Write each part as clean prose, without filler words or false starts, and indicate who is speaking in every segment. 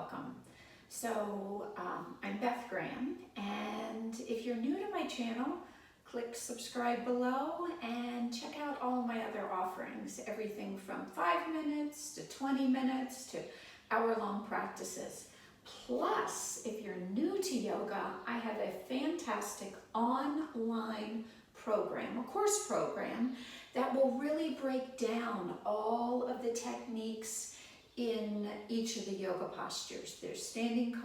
Speaker 1: welcome. So I'm Beth Graham, and if you're new to my channel, click subscribe below and check out all of my other offerings, everything from 5 minutes to 20 minutes to hour-long practices. Plus, if you're new to yoga, I have a fantastic online program, a course program, that will really break down all of the techniques in each of the yoga postures. There's standing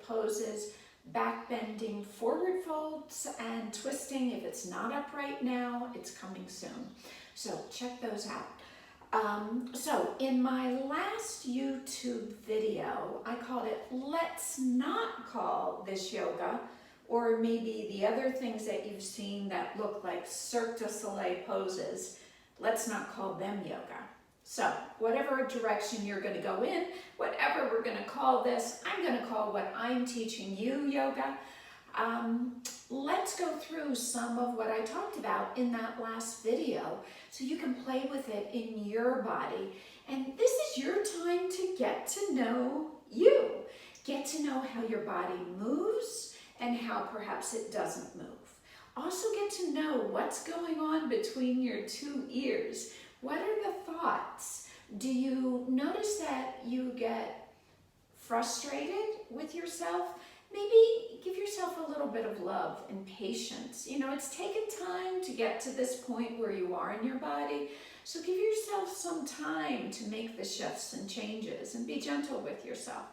Speaker 1: poses, back bending, forward folds, and twisting. If it's not up right now, it's coming soon. So check those out. So in my last YouTube video, I called it Let's Not Call This Yoga, or maybe the other things that you've seen that look like Cirque du Soleil poses, let's not call them yoga. So whatever direction you're going to go in, whatever we're going to call this, I'm going to call what I'm teaching you yoga. Let's go through some of what I talked about in that last video so you can play with it in your body. And this is your time to get to know you. Get to know how your body moves and how perhaps it doesn't move. Also get to know what's going on between your two ears. What are the thoughts? Do you notice that you get frustrated with yourself? Maybe give yourself a little bit of love and patience. You know, it's taken time to get to this point where you are in your body. So give yourself some time to make the shifts and changes and be gentle with yourself.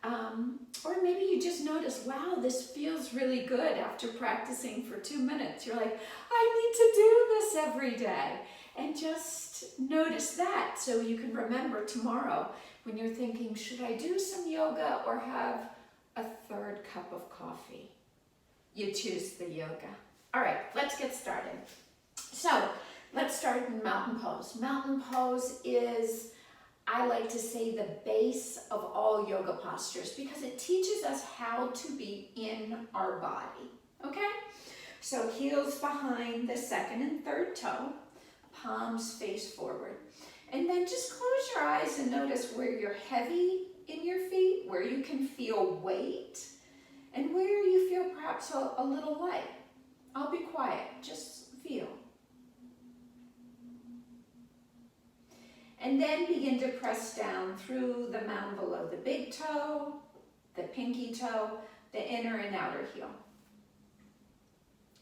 Speaker 1: Or maybe you just notice, wow, this feels really good after practicing for 2 minutes. You're like, I need to do this every day. And just notice that so you can remember tomorrow when you're thinking, should I do some yoga or have a third cup of coffee? You choose the yoga. All right, let's get started. So let's start in mountain pose. Mountain pose is, I like to say, the base of all yoga postures because it teaches us how to be in our body, okay? So heels behind the second and third toe, palms face forward. And then just close your eyes and notice where you're heavy in your feet, where you can feel weight, and where you feel perhaps a little light. I'll be quiet, just feel. And then begin to press down through the mound below the big toe, the pinky toe, the inner and outer heel.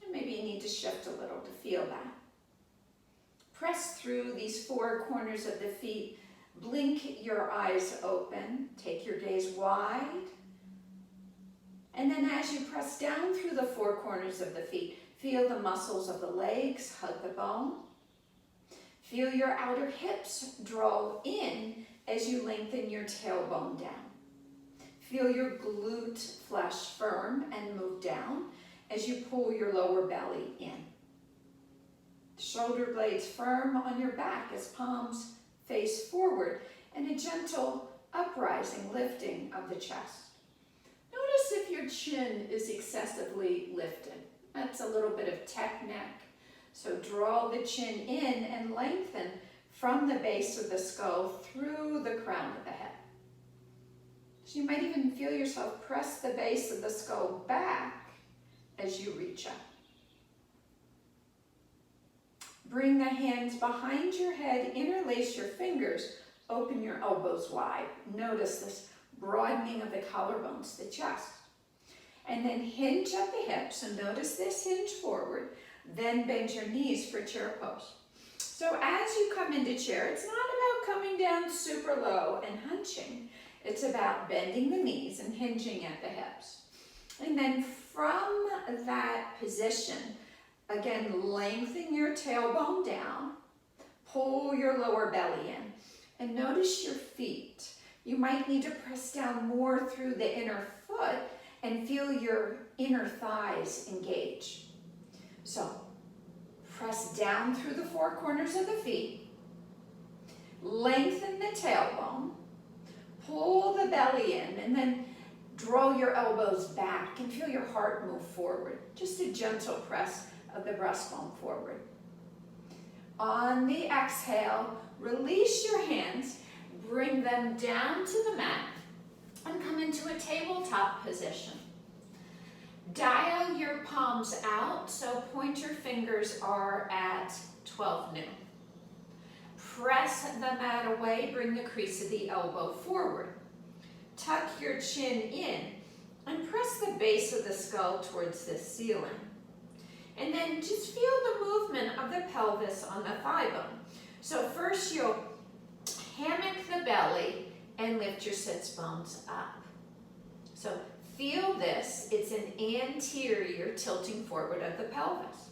Speaker 1: And maybe you need to shift a little to feel that. Press through these 4 corners of the feet. Blink your eyes open. Take your gaze wide. And then as you press down through the 4 corners of the feet, feel the muscles of the legs hug the bone. Feel your outer hips draw in as you lengthen your tailbone down. Feel your glute flesh firm and move down as you pull your lower belly in. Shoulder blades firm on your back as palms face forward and a gentle uprising lifting of the chest. Notice if your chin is excessively lifted. That's a little bit of tech neck. So draw the chin in and lengthen from the base of the skull through the crown of the head. So you might even feel yourself press the base of the skull back as you reach up. Bring the hands behind your head, interlace your fingers, open your elbows wide. Notice this broadening of the collarbones, the chest. And then hinge at the hips, and notice this hinge forward. Then bend your knees for chair pose. So as you come into chair, it's not about coming down super low and hunching. It's about bending the knees and hinging at the hips. And then from that position, again, lengthen your tailbone down, pull your lower belly in, and notice your feet. You might need to press down more through the inner foot and feel your inner thighs engage. So press down through the 4 corners of the feet, lengthen the tailbone, pull the belly in, and then draw your elbows back and feel your heart move forward. Just a gentle press of the breastbone forward. On the exhale, release your hands, bring them down to the mat, and come tabletop position. Dial your palms out so pointer fingers are at 12 noon. Press the mat away, bring the crease of the elbow forward. Tuck your chin in and press the base of the skull towards the ceiling. And then just feel the movement of the pelvis on the thigh bone. So first you'll hammock the belly and lift your sits bones up. So feel this, it's an anterior tilting forward of the pelvis.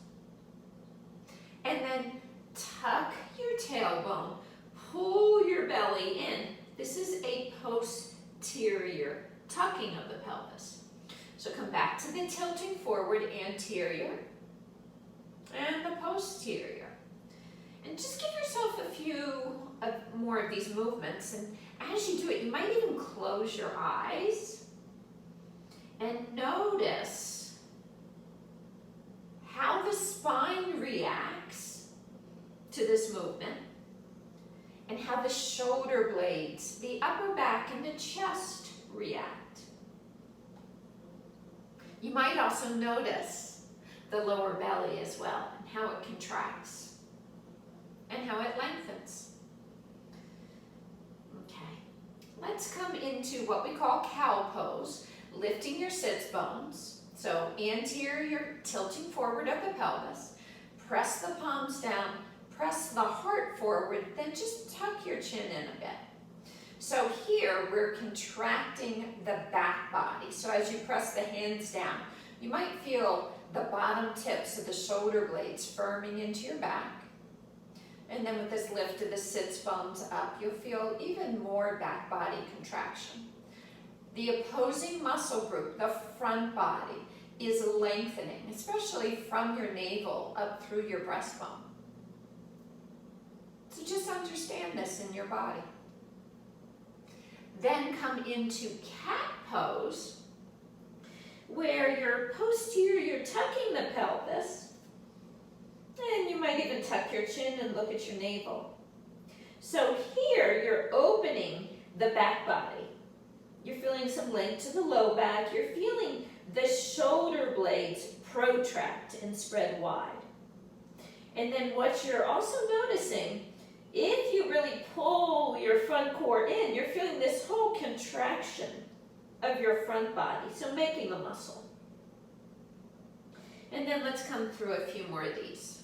Speaker 1: And then tuck your tailbone, pull your belly in. This is a posterior tucking of the pelvis. So come back to the tilting forward anterior and the posterior. And just give yourself a few more of these movements. And as you do it, you might even close your eyes and notice how the spine reacts to this movement and how the shoulder blades, the upper back, and the chest react. You might also notice the lower belly as well and how it contracts and how it lengthens. Okay, let's come into what we call cow pose, lifting your sits bones. So anterior tilting forward of the pelvis, press the palms down, press the heart forward, then just tuck your chin in a bit. So here we're contracting the back body. So as you press the hands down, you might feel the bottom tips of the shoulder blades firming into your back. And then with this lift of the sits bones up, you'll feel even more back body contraction. The opposing muscle group, the front body, is lengthening, especially from your navel up through your breastbone. So just understand this in your body. Then come into cat pose, where you're posterior tucking the pelvis, and you might even tuck your chin and look at your navel. So here you're opening the back body. You're feeling some length to the low back. You're feeling the shoulder blades protract and spread wide. And then what you're also noticing, if you really pull your front core in, you're feeling this whole contraction of your front body, so making a muscle. And then let's come through a few more of these.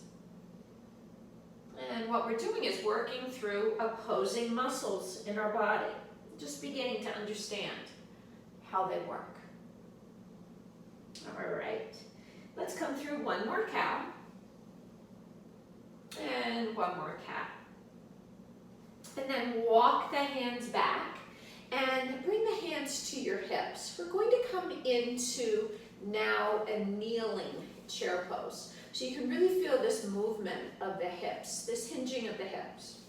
Speaker 1: And what we're doing is working through opposing muscles in our body, just beginning to understand how they work. All right, let's come through one more cow and one more cat. And then walk the hands back and bring the hands to your hips. We're going to come into now a kneeling chair pose. So you can really feel this movement of the hips, this hinging of the hips.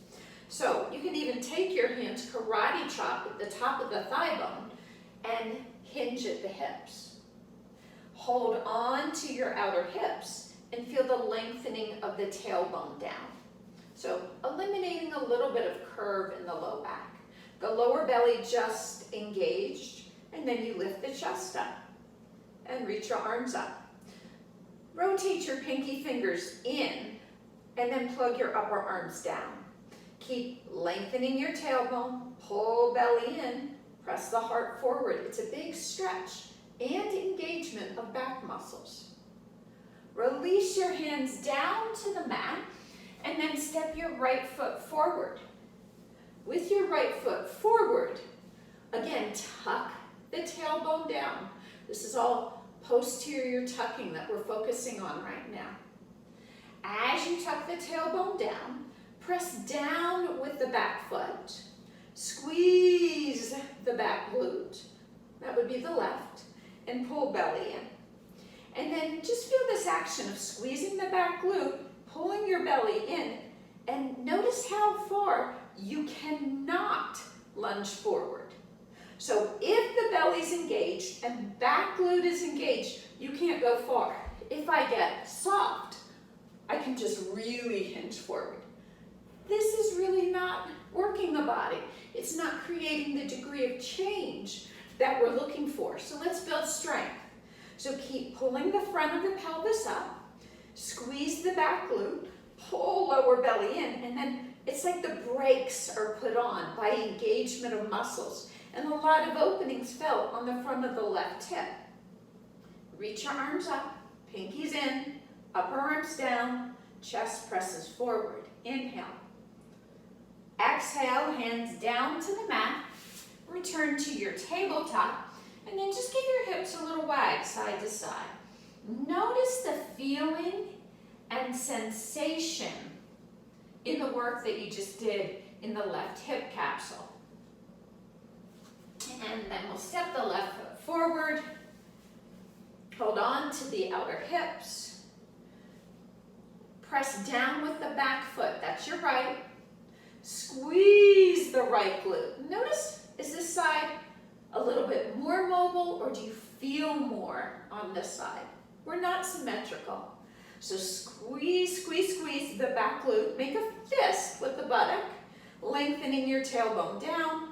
Speaker 1: So you can even take your hands, karate chop at the top of the thigh bone and hinge at the hips. Hold on to your outer hips and feel the lengthening of the tailbone down. So eliminating a little bit of curve in the low back. The lower belly just engaged, and then you lift the chest up and reach your arms up. Rotate your pinky fingers in and then plug your upper arms down. Keep lengthening your tailbone, pull belly in, press the heart forward. It's a big stretch and engagement of back muscles. Release your hands down to the mat and then step your right foot forward. With your right foot forward, again, tuck the tailbone down. This is all posterior tucking that we're focusing on right now. As you tuck the tailbone down, press down with the back foot. Squeeze the back glute. That would be the left. And pull belly in. And then just feel this action of squeezing the back glute, pulling your belly in, and notice how far you cannot lunge forward. So if the belly's engaged and back glute is engaged, you can't go far. If I get soft, I can just really hinge forward. This is really not working the body. It's not creating the degree of change that we're looking for. So let's build strength. So keep pulling the front of the pelvis up, squeeze the back glute, pull lower belly in, and then it's like the brakes are put on by engagement of muscles, and a lot of openings felt on the front of the left hip. Reach your arms up, pinkies in, upper arms down, chest presses forward. Inhale. Exhale, hands down to the mat. Return to your tabletop, and then just give your hips a little wag side to side. Notice the feeling and sensation in the work that you just did in the left hip capsule. And then we'll step the left foot forward. Hold on to the outer hips. Press down with the back foot. That's your right. Squeeze the right glute. Notice, is this side a little bit more mobile, or do you feel more on this side? We're not symmetrical. So squeeze, squeeze, squeeze the back glute. Make a fist with the buttock, lengthening your tailbone down.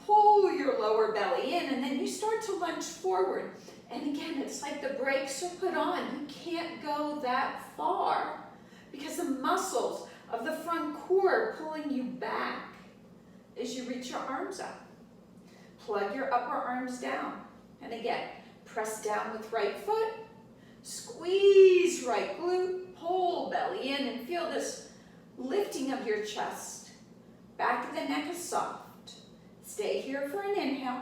Speaker 1: Pull your lower belly in, and then you start to lunge forward. And again, it's like the brakes are put on. You can't go that far because the muscles of the front core are pulling you back as you reach your arms up. Plug your upper arms down. And again, press down with right foot. Squeeze right glute. Pull belly in and feel this lifting of your chest. Back of the neck is soft. Stay here for an inhale.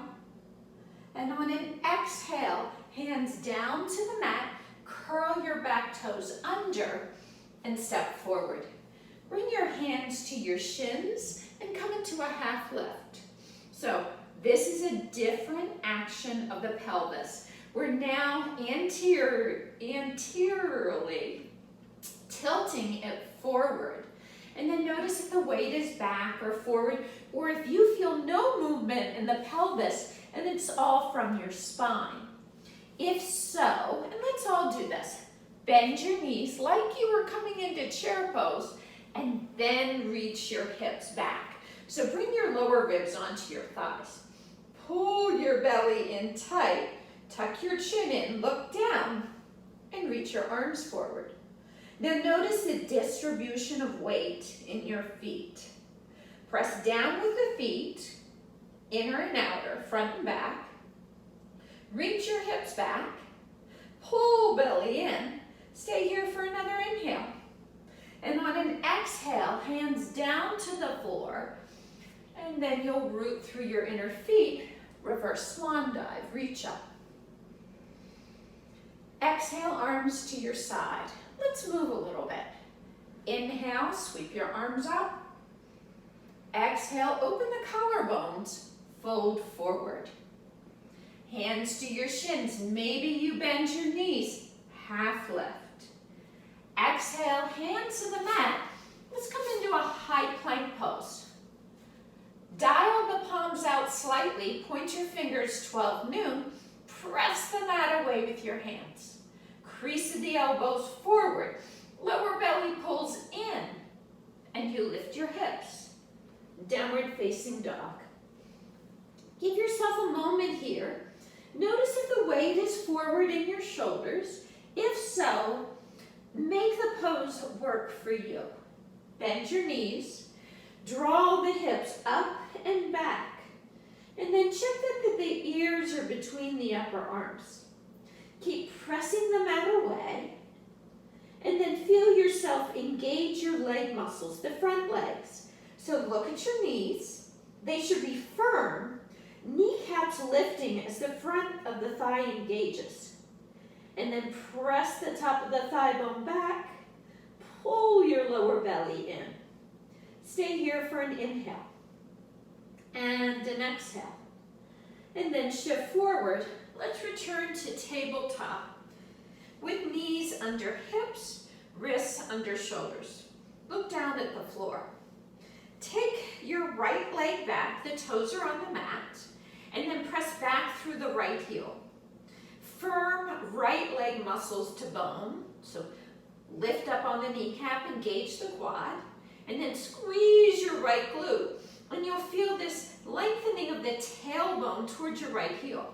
Speaker 1: And on an exhale, hands down to the mat, curl your back toes under and step forward. Bring your hands to your shins and come into a half lift. So this is a different action of the pelvis. We're now anteriorly tilting it forward. And then notice if the weight is back or forward, or if you feel no movement in the pelvis and it's all from your spine. If so, and let's all do this, bend your knees like you were coming into chair pose, and then reach your hips back. So bring your lower ribs onto your thighs. Pull your belly in tight, tuck your chin in, look down, and reach your arms forward. Now notice the distribution of weight in your feet. Press down with the feet, inner and outer, front and back. Reach your hips back, pull belly in. Stay here for another inhale. And on an exhale, hands down to the floor, and then you'll root through your inner feet, reverse swan dive, reach up. Exhale, arms to your side. Let's move a little bit. Inhale, sweep your arms up. Exhale, open the collarbones, fold forward. Hands to your shins. Maybe you bend your knees, half lift. Exhale, hands to the mat. Let's come into a high plank pose. Dial the palms out slightly, point your fingers 12 noon, press the mat away with your hands. Crease of the elbows forward, lower belly pulls in, and you lift your hips. Downward facing dog. Give yourself a moment here. Notice if the weight is forward in your shoulders. If so, make the pose work for you. Bend your knees, draw the hips up and back, and then check that the ears are between the upper arms. Keep pressing the mat away, and then feel yourself engage your leg muscles, the front legs. So look at your knees. They should be firm, kneecaps lifting as the front of the thigh engages. And then press the top of the thigh bone back, pull your lower belly in. Stay here for an inhale and an exhale. And then shift forward. Let's return to tabletop with knees under hips, wrists under shoulders. Look down at the floor. Take your right leg back, the toes are on the mat, and then press back through the right heel. Firm right leg muscles to bone, so lift up on the kneecap, engage the quad, and then squeeze your right glute. And you'll feel this lengthening of the tailbone towards your right heel.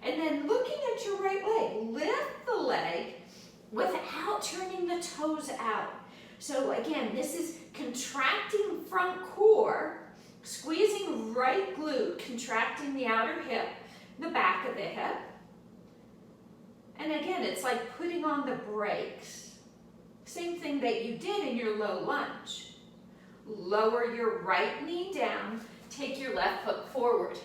Speaker 1: And then looking at your right leg, lift the leg without turning the toes out. So again, this is contracting front core, squeezing right glute, contracting the outer hip, the back of the hip. And again, it's like putting on the brakes. Same thing that you did in your low lunge. Lower your right knee down, take your left foot forward.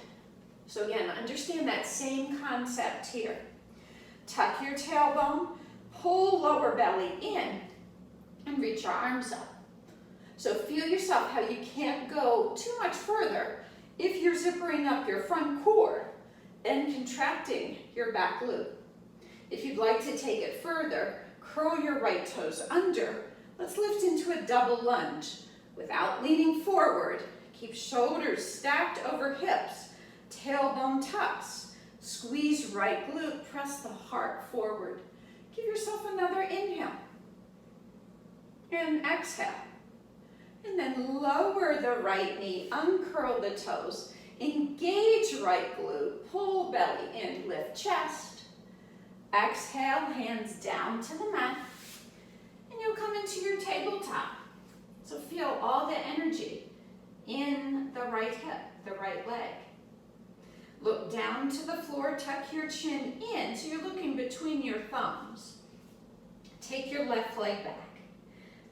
Speaker 1: So again, understand that same concept here. Tuck your tailbone, pull lower belly in, and reach your arms up. So feel yourself how you can't go too much further if you're zippering up your front core and contracting your back glute. If you'd like to take it further, curl your right toes under. Let's lift into a double lunge. Without leaning forward, keep shoulders stacked over hips, tailbone tucks. Squeeze right glute, press the heart forward. Give yourself another inhale. And exhale. And then lower the right knee, uncurl the toes, engage right glute, pull belly in, lift chest. Exhale, hands down to the mat. And you'll come into your tabletop. So feel all the energy in the right hip, the right leg. Look down to the floor, tuck your chin in, so you're looking between your thumbs. Take your left leg back.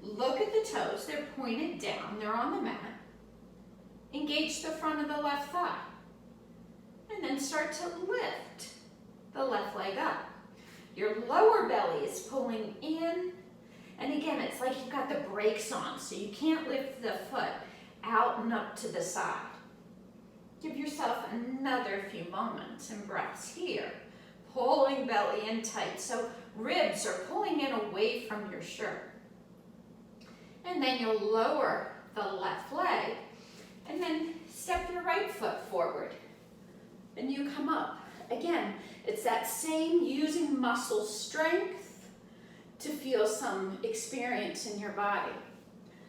Speaker 1: Look at the toes, they're pointed down, they're on the mat. Engage the front of the left thigh. And then start to lift the left leg up. Your lower belly is pulling in. And again, it's like you've got the brakes on, so you can't lift the foot out and up to the side. Give yourself another few moments and breaths here. Pulling belly in tight, so ribs are pulling in away from your shirt. And then you'll lower the left leg, and then step your right foot forward. And you come up. Again, it's that same using muscle strength to feel some experience in your body.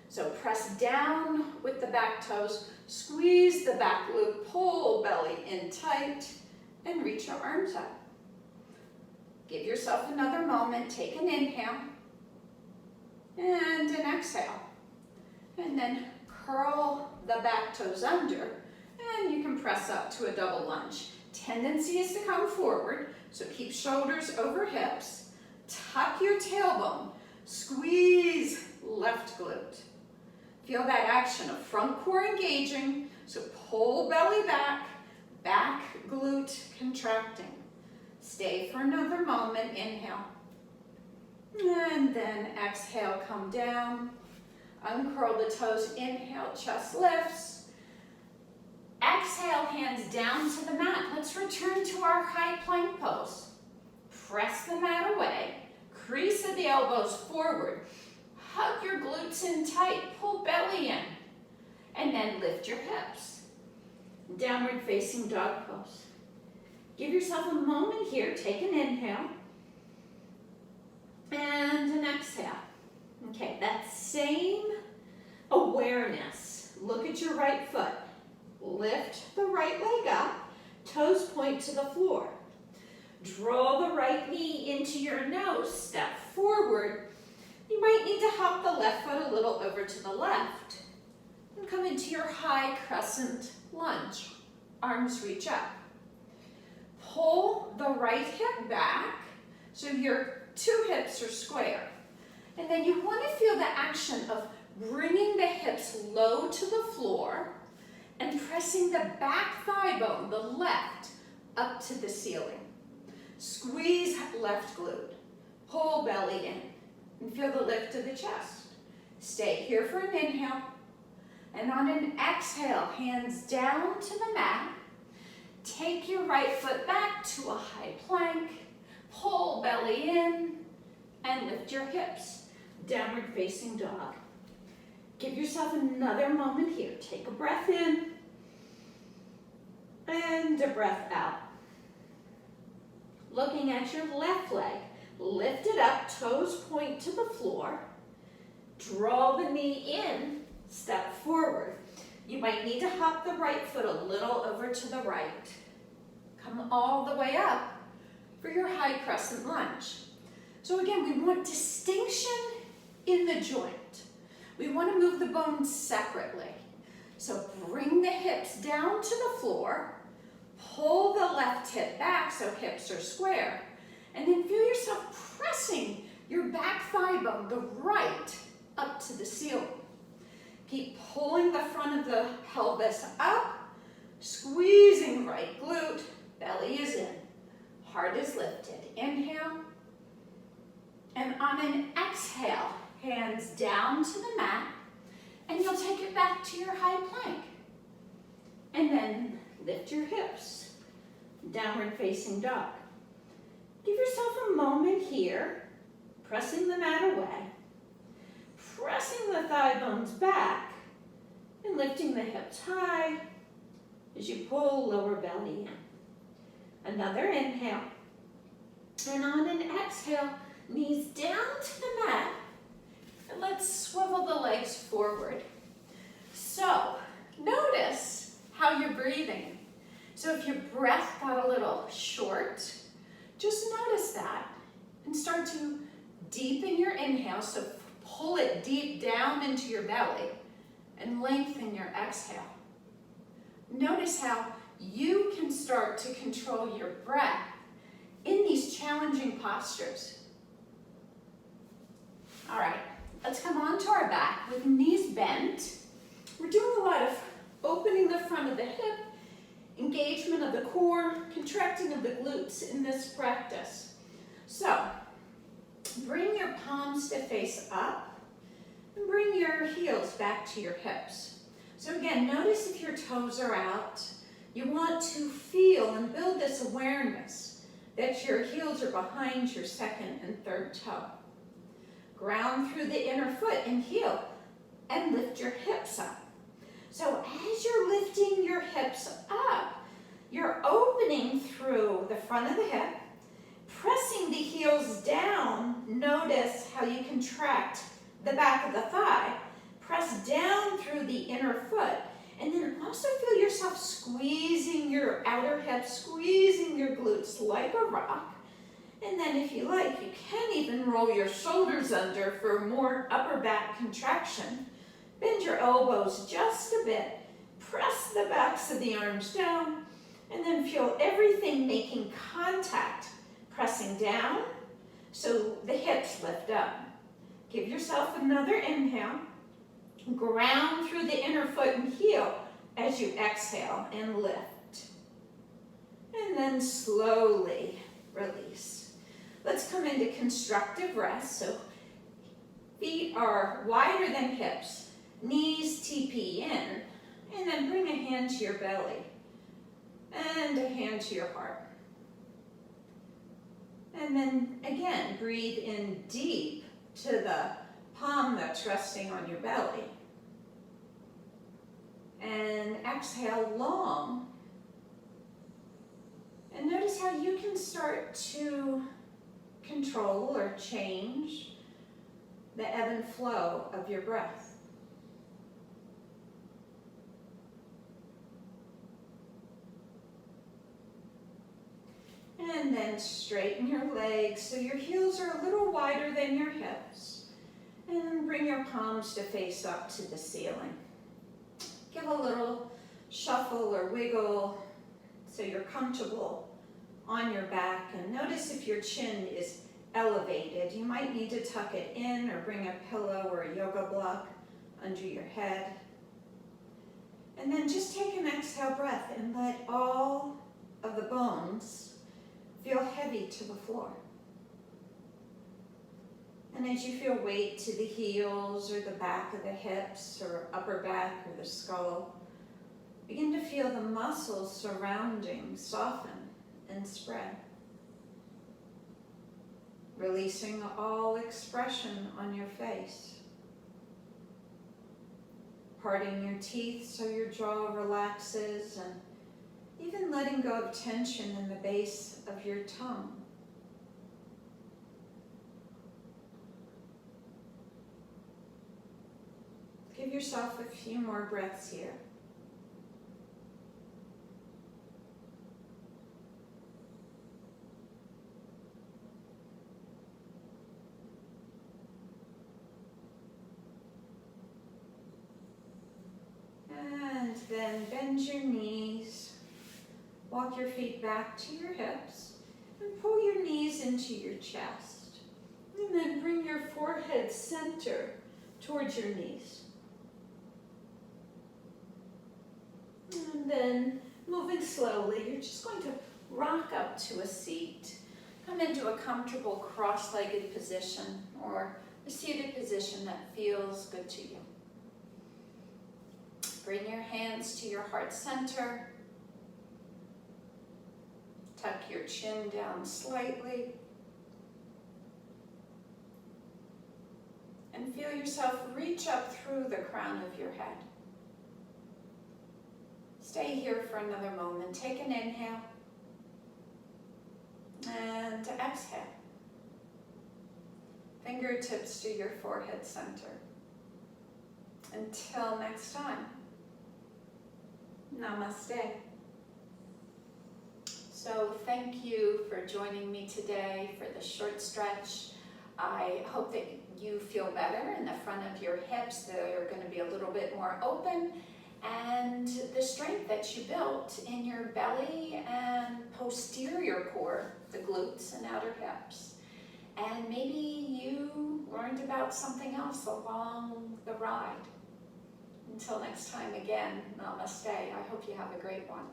Speaker 1: So press down with the back toes, squeeze the back glute, pull belly in tight, and reach your arms up. Give yourself another moment, take an inhale, and an exhale. And then curl the back toes under, and you can press up to a double lunge. Tendency is to come forward, so keep shoulders over hips. Tuck your tailbone, squeeze left glute. Feel that action of front core engaging, so pull belly back, back glute contracting. Stay for another moment, inhale. And then exhale, come down. Uncurl the toes, inhale, chest lifts. Exhale, hands down to the mat. Let's return to our high plank pose. Press the mat away, crease of the elbows forward. Hug your glutes in tight, pull belly in, and then lift your hips. Downward facing dog pose. Give yourself a moment here, take an inhale, and an exhale. Okay, that same awareness. Look at your right foot. Lift the right leg up, toes point to the floor. Draw the right knee into your nose, step forward. You might need to hop the left foot a little over to the left and come into your high crescent lunge. Arms reach up. Pull the right hip back so your two hips are square. And then you want to feel the action of bringing the hips low to the floor and pressing the back thigh bone, the left, up to the ceiling. Squeeze left glute. Pull belly in. And feel the lift of the chest. Stay here for an inhale. And on an exhale, hands down to the mat. Take your right foot back to a high plank. Pull belly in and lift your hips. Downward facing dog. Give yourself another moment here. Take a breath in and a breath out. Looking at your left leg. Lift it up, toes point to the floor. Draw the knee in, step forward. You might need to hop the right foot a little over to the right. Come all the way up for your high crescent lunge. So again, we want distinction in the joint. We want to move the bones separately. So bring the hips down to the floor, pull the left hip back so hips are square, and then feel yourself pressing your back thigh bone, the right, up to the ceiling. Keep pulling the front of the pelvis up, squeezing right glute, belly is in, heart is lifted. Inhale, and on an exhale, hands down to the mat, and you'll take it back to your high plank. And then lift your hips, downward facing dog. Give yourself a moment here, pressing the mat away, pressing the thigh bones back, and lifting the hips high as you pull lower belly in. Another inhale, and on an exhale, knees down to the mat, and let's swivel the legs forward. So, notice how you're breathing. So if your breath got a little short, just notice that and start to deepen your inhale. So pull it deep down into your belly and lengthen your exhale. Notice how you can start to control your breath in these challenging postures. All right, let's come onto our back with knees bent. We're doing a lot of opening the front of the hip, engagement of the core, contracting of the glutes in this practice. So, bring your palms to face up and bring your heels back to your hips. So again, notice if your toes are out. You want to feel and build this awareness that your heels are behind your second and third toe. Ground through the inner foot and heel and lift your hips up. So as you're lifting your hips up, you're opening through the front of the hip, pressing the heels down. Notice how you contract the back of the thigh. Press down through the inner foot, and then also feel yourself squeezing your outer hip, squeezing your glutes like a rock. And then if you like, you can even roll your shoulders under for more upper back contraction. Bend your elbows just a bit, press the backs of the arms down, and then feel everything making contact, pressing down so the hips lift up. Give yourself another inhale, ground through the inner foot and heel as you exhale and lift. And then slowly release. Let's come into constructive rest. So feet are wider than hips. Knees TP in, and then bring a hand to your belly and a hand to your heart. And then again, breathe in deep to the palm that's resting on your belly. And exhale long. And notice how you can start to control or change the ebb and flow of your breath. And then straighten your legs so your heels are a little wider than your hips. And bring your palms to face up to the ceiling. Give a little shuffle or wiggle so you're comfortable on your back. And notice if your chin is elevated. You might need to tuck it in or bring a pillow or a yoga block under your head. And then just take an exhale breath and let all of the bones feel heavy to the floor. And as you feel weight to the heels or the back of the hips or upper back or the skull, begin to feel the muscles surrounding soften and spread. Releasing all expression on your face. Parting your teeth so your jaw relaxes, and even letting go of tension in the base of your tongue. Give yourself a few more breaths here. Then bend your knees, walk your feet back to your hips, and pull your knees into your chest. And then bring your forehead center towards your knees. And then moving slowly, you're just going to rock up to a seat. Come into a comfortable cross-legged position or a seated position that feels good to you. Bring your hands to your heart center. Tuck your chin down slightly. And feel yourself reach up through the crown of your head. Stay here for another moment. Take an inhale. And exhale. Fingertips to your forehead center. Until next time. Namaste. So thank you for joining me today for the short stretch. I hope that you feel better in the front of your hips. They're going to be a little bit more open. And the strength that you built in your belly and posterior core, the glutes and outer hips. And maybe you learned about something else along the ride. Until next time again, namaste. I hope you have a great one.